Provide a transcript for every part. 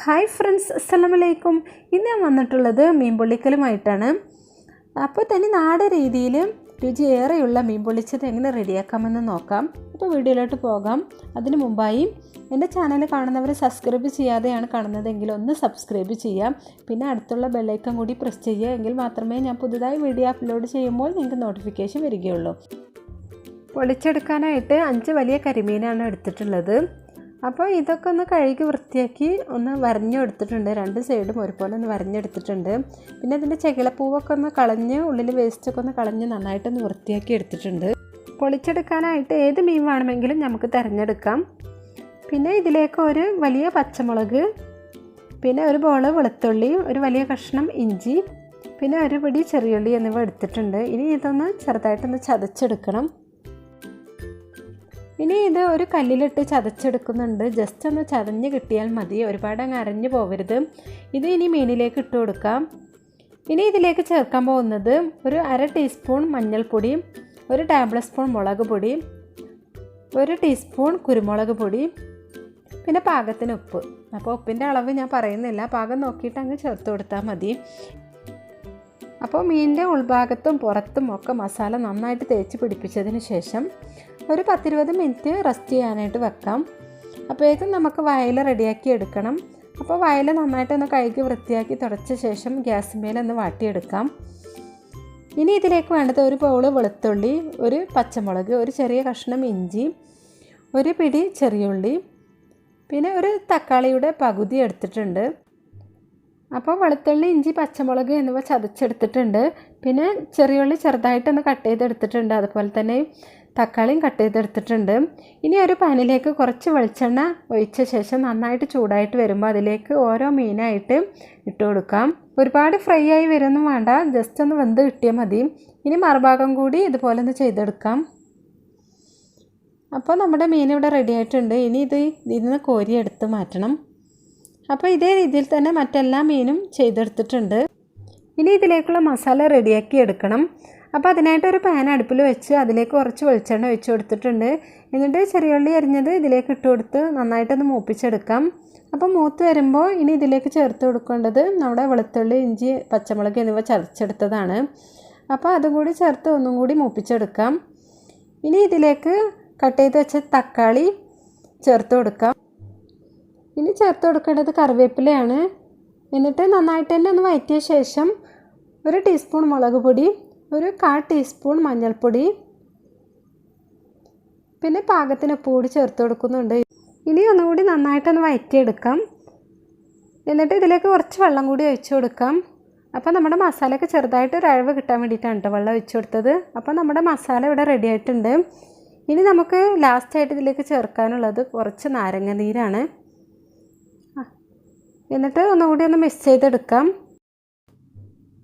Hi friends, അസ്സലാമലൈക്കും. ഇന്ന് ഞാൻ വന്നിട്ടുള്ളത് മീൻ പൊള്ളിക്കലുമായിട്ടാണ്. അപ്പോൾ തന്നെ നാടൻ രീതിയിൽ രുചിയേറെയുള്ള മീൻ പൊള്ളിച്ചത് എങ്ങനെ റെഡിയാക്കാമെന്ന് നോക്കാം. അപ്പോൾ വീഡിയോയിലോട്ട് പോകാം. അതിന് മുമ്പായി എൻ്റെ ചാനൽ കാണുന്നവർ സബ്സ്ക്രൈബ് ചെയ്യാതെയാണ് കാണുന്നതെങ്കിൽ ഒന്ന് സബ്സ്ക്രൈബ് ചെയ്യാം. പിന്നെ അടുത്തുള്ള ബെല്ലൈക്കൺ കൂടി പ്രസ് ചെയ്യുക. എങ്കിൽ മാത്രമേ ഞാൻ പുതുതായി വീഡിയോ അപ്ലോഡ് ചെയ്യുമ്പോൾ നിങ്ങൾക്ക് നോട്ടിഫിക്കേഷൻ വരികയുള്ളൂ. പൊള്ളിച്ചെടുക്കാനായിട്ട് 5 വലിയ കരിമീനാണ് എടുത്തിട്ടുള്ളത്. അപ്പോൾ ഇതൊക്കെ ഒന്ന് കഴുകി വൃത്തിയാക്കി ഒന്ന് വരഞ്ഞെടുത്തിട്ടുണ്ട്. 2 സൈഡും ഒരുപോലെ ഒന്ന് വരഞ്ഞെടുത്തിട്ടുണ്ട്. പിന്നെ അതിൻ്റെ ചെകിളപ്പൂവൊക്കെ ഒന്ന് കളഞ്ഞ് ഉള്ളിൽ വേസ്റ്റൊക്കെ ഒന്ന് കളഞ്ഞ് നന്നായിട്ടൊന്ന് വൃത്തിയാക്കി എടുത്തിട്ടുണ്ട്. പൊളിച്ചെടുക്കാനായിട്ട് ഏത് മീൻ വേണമെങ്കിലും നമുക്ക് തിരഞ്ഞെടുക്കാം. പിന്നെ ഇതിലേക്ക് ഒരു വലിയ പച്ചമുളക്, പിന്നെ ഒരു ബോള് വെളുത്തുള്ളി, ഒരു വലിയ കഷ്ണം ഇഞ്ചി, പിന്നെ ഒരു പിടി ചെറിയുള്ളി എന്നിവ എടുത്തിട്ടുണ്ട്. ഇനി ഇതൊന്ന് ചെറുതായിട്ടൊന്ന് ചതച്ചെടുക്കണം. ഇനി ഇത് ഒരു കല്ലിലിട്ട് ചതച്ചെടുക്കുന്നുണ്ട്. ജസ്റ്റ് ഒന്ന് ചതഞ്ഞ് കിട്ടിയാൽ മതി, ഒരുപാട് അങ്ങ് അരഞ്ഞു പോകരുത്. ഇത് ഇനി മീനിലേക്ക് ഇട്ട് കൊടുക്കാം. ഇനി ഇതിലേക്ക് ചേർക്കാൻ പോകുന്നത് ഒരു 1/2 ടീസ്പൂൺ മഞ്ഞൾപ്പൊടി, 1 ടേബിൾ സ്പൂൺ മുളക് പൊടി, 1 ടീസ്പൂൺ കുരുമുളക് പൊടി, പിന്നെ പാകത്തിന് ഉപ്പ്. അപ്പോൾ ഉപ്പിൻ്റെ അളവ് ഞാൻ പറയുന്നില്ല, പാകം നോക്കിയിട്ട് അങ്ങ് ചേർത്ത് കൊടുത്താൽ മതി. അപ്പോൾ മീനിൻ്റെ ഉൾഭാഗത്തും പുറത്തും ഒക്കെ മസാല നന്നായിട്ട് തേച്ച് പിടിപ്പിച്ചതിന് ശേഷം ഒരു 10-20 മിനിറ്റ് റെസ്റ്റ് ചെയ്യാനായിട്ട് വെക്കാം. അപ്പോഴേക്കും നമുക്ക് വയല റെഡിയാക്കി എടുക്കണം. അപ്പോൾ വയല നന്നായിട്ടൊന്ന് കഴുകി വൃത്തിയാക്കി തുടച്ച ശേഷം ഗ്യാസ് മേലൊന്ന് വാട്ടിയെടുക്കാം. ഇനി ഇതിലേക്ക് വേണ്ടത് ഒരു ബൗള് വെളുത്തുള്ളി, ഒരു പച്ചമുളക്, ഒരു ചെറിയ കഷ്ണം ഇഞ്ചി, ഒരു പിടി ചെറിയുള്ളി, പിന്നെ ഒരു തക്കാളിയുടെ പകുതി എടുത്തിട്ടുണ്ട്. അപ്പോൾ വെളുത്തുള്ളി, ഇഞ്ചി, പച്ചമുളക് എന്നിവ ചതച്ചെടുത്തിട്ടുണ്ട്. പിന്നെ ചെറിയുള്ളി ചെറുതായിട്ടൊന്ന് കട്ട് ചെയ്തെടുത്തിട്ടുണ്ട്. അതുപോലെ തന്നെ തക്കാളിയും കട്ട് ചെയ്തെടുത്തിട്ടുണ്ട്. ഇനി ഒരു പാനിലേക്ക് കുറച്ച് വെളിച്ചെണ്ണ ഒഴിച്ച ശേഷം നന്നായിട്ട് ചൂടായിട്ട് വരുമ്പോൾ അതിലേക്ക് ഓരോ മീനായിട്ട് ഇട്ട് കൊടുക്കാം. ഒരുപാട് ഫ്രൈ ആയി വരുമൊന്നും വേണ്ട, ജസ്റ്റ് ഒന്ന് വെന്ത് കിട്ടിയാൽ മതി. ഇനി മറുഭാഗം കൂടി ഇതുപോലെ ഒന്ന് ചെയ്തെടുക്കാം. അപ്പോൾ നമ്മുടെ മീൻ ഇവിടെ റെഡി ആയിട്ടുണ്ട്. ഇനി ഇതിന്ന് കോരി എടുത്ത് മാറ്റണം. അപ്പോൾ ഇതേ രീതിയിൽ തന്നെ മറ്റെല്ലാ മീനും ചെയ്തെടുത്തിട്ടുണ്ട്. ഇനി ഇതിലേക്കുള്ള മസാല റെഡിയാക്കി എടുക്കണം. അപ്പോൾ അതിനായിട്ട് ഒരു പാൻ അടുപ്പിൽ വെച്ച് അതിലേക്ക് കുറച്ച് വെളിച്ചെണ്ണ ഒഴിച്ച് കൊടുത്തിട്ടുണ്ട്. എന്നിട്ട് ചെറിയുള്ളി അരിഞ്ഞത് ഇതിലേക്ക് ഇട്ട് കൊടുത്ത് നന്നായിട്ടൊന്ന് മൂപ്പിച്ചെടുക്കാം. അപ്പോൾ മൂത്ത് വരുമ്പോൾ ഇനി ഇതിലേക്ക് ചേർത്ത് കൊടുക്കേണ്ടത് നമ്മുടെ വെളുത്തുള്ളി, ഇഞ്ചി, പച്ചമുളക് എന്നിവ ചതച്ചെടുത്തതാണ്. അപ്പോൾ അതും കൂടി ചേർത്ത് ഒന്നും കൂടി മൂപ്പിച്ചെടുക്കാം. ഇനി ഇതിലേക്ക് കട്ട് ചെയ്ത് വെച്ച തക്കാളി ചേർത്ത് കൊടുക്കാം. ഇനി ചേർത്ത് കൊടുക്കേണ്ടത് കറിവേപ്പിലയാണ്. എന്നിട്ട് നന്നായിട്ട് തന്നെ ഒന്ന് വഴറ്റിയ ശേഷം 1 ടീസ്പൂൺ മുളക് പൊടി, ഒരു 1/4 ടീസ്പൂൺ മഞ്ഞൾപ്പൊടി, പിന്നെ പാകത്തിന് ഉപ്പ് കൂടി ചേർത്ത് കൊടുക്കുന്നുണ്ട്. ഇനി ഒന്നുകൂടി നന്നായിട്ടൊന്ന് വഴറ്റിയെടുക്കാം. എന്നിട്ട് ഇതിലേക്ക് കുറച്ച് വെള്ളം കൂടി ഒഴിച്ചു കൊടുക്കാം. അപ്പോൾ നമ്മുടെ മസാലയൊക്കെ ചെറുതായിട്ട് ഒരു അഴവ് കിട്ടാൻ വേണ്ടിയിട്ടാണ് കേട്ടോ വെള്ളം ഒഴിച്ചു കൊടുത്തത്. അപ്പോൾ നമ്മുടെ മസാല ഇവിടെ റെഡി ആയിട്ടുണ്ട്. ഇനി നമുക്ക് ലാസ്റ്റായിട്ട് ഇതിലേക്ക് ചേർക്കാനുള്ളത് കുറച്ച് നാരങ്ങ നീരാണ്. എന്നിട്ട് ഒന്നുകൂടി ഒന്ന് മിക്സ് ചെയ്തെടുക്കാം.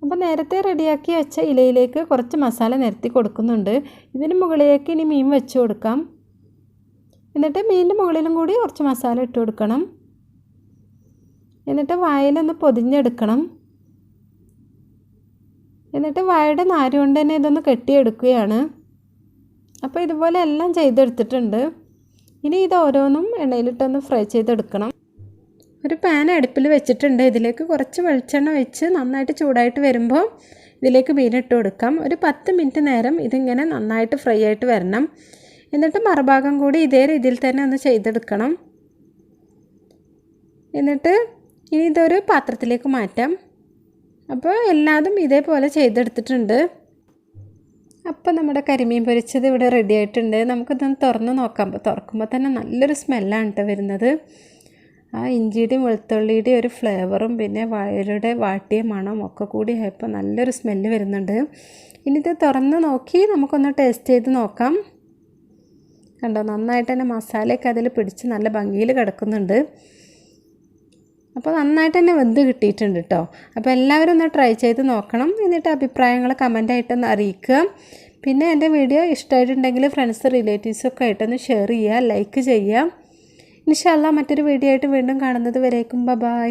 അപ്പോൾ നേരത്തെ റെഡിയാക്കി വെച്ച ഇലയിലേക്ക് കുറച്ച് മസാല നിരത്തി കൊടുക്കുന്നുണ്ട്. ഇതിന് മുകളിലേക്ക് ഇനി മീൻ വെച്ച് കൊടുക്കാം. എന്നിട്ട് മീനിൻ്റെ മുകളിലും കൂടി കുറച്ച് മസാല ഇട്ട് കൊടുക്കണം. എന്നിട്ട് വായലൊന്ന് പൊതിഞ്ഞെടുക്കണം. എന്നിട്ട് വായയുടെ നാര് കൊണ്ട് തന്നെ ഇതൊന്ന് കെട്ടിയെടുക്കുകയാണ്. അപ്പോൾ ഇതുപോലെ എല്ലാം ചെയ്തെടുത്തിട്ടുണ്ട്. ഇനി ഇത് ഓരോന്നും എണ്ണയിലിട്ടൊന്ന് ഫ്രൈ ചെയ്തെടുക്കണം. ഒരു പാൻ അടുപ്പിൽ വെച്ചിട്ടുണ്ട്. ഇതിലേക്ക് കുറച്ച് വെളിച്ചെണ്ണ ഒഴിച്ച് നന്നായിട്ട് ചൂടായിട്ട് വരുമ്പോൾ ഇതിലേക്ക് മീനിട്ട് കൊടുക്കാം. ഒരു 10 മിനിറ്റ് നേരം ഇതിങ്ങനെ നന്നായിട്ട് ഫ്രൈ ആയിട്ട് വരണം. എന്നിട്ട് മറുഭാഗം കൂടി ഇതേ രീതിയിൽ തന്നെ ഒന്ന് ചെയ്തെടുക്കണം. എന്നിട്ട് ഇനി ഇതൊരു പാത്രത്തിലേക്ക് മാറ്റാം. അപ്പോൾ എല്ലാതും ഇതേപോലെ ചെയ്തെടുത്തിട്ടുണ്ട്. അപ്പോൾ നമ്മുടെ കരിമീൻ പൊരിച്ചത് ഇവിടെ റെഡി ആയിട്ടുണ്ട്. നമുക്കിതൊന്ന് തുറന്ന് നോക്കാം. അപ്പോൾ തുറക്കുമ്പോൾ തന്നെ നല്ലൊരു സ്മെല്ലാണ് കേട്ടോ വരുന്നത്. ആ ഇഞ്ചിയുടെയും വെളുത്തുള്ളിയുടെയും ഒരു ഫ്ലേവറും പിന്നെ വയലുടെ വാട്ടിയ മണം ഒക്കെ കൂടി ആയപ്പോൾ നല്ലൊരു സ്മെല്ല് വരുന്നുണ്ട്. ഇനി ഇത് തുറന്ന് നോക്കി നമുക്കൊന്ന് ടേസ്റ്റ് ചെയ്ത് നോക്കാം. കണ്ടോ, നന്നായിട്ട് തന്നെ മസാലയൊക്കെ അതിൽ പിടിച്ച് നല്ല ഭംഗിയിൽ കിടക്കുന്നുണ്ട്. അപ്പോൾ നന്നായിട്ട് തന്നെ വെന്ത് കിട്ടിയിട്ടുണ്ട് കേട്ടോ. അപ്പോൾ എല്ലാവരും ഒന്ന് ട്രൈ ചെയ്ത് നോക്കണം. എന്നിട്ട് അഭിപ്രായങ്ങൾ കമൻ്റായിട്ടൊന്ന് അറിയിക്കുക. പിന്നെ എൻ്റെ വീഡിയോ ഇഷ്ടമായിട്ടുണ്ടെങ്കിൽ ഫ്രണ്ട്സ്, റിലേറ്റീവ്സൊക്കെ ആയിട്ടൊന്ന് ഷെയർ ചെയ്യുക, ലൈക്ക് ചെയ്യുക. ഇൻഷാ അല്ലാഹ് മറ്റൊരു വീഡിയോ ആയിട്ട് വീണ്ടും കാണുന്നത് വരേക്കും ബൈ.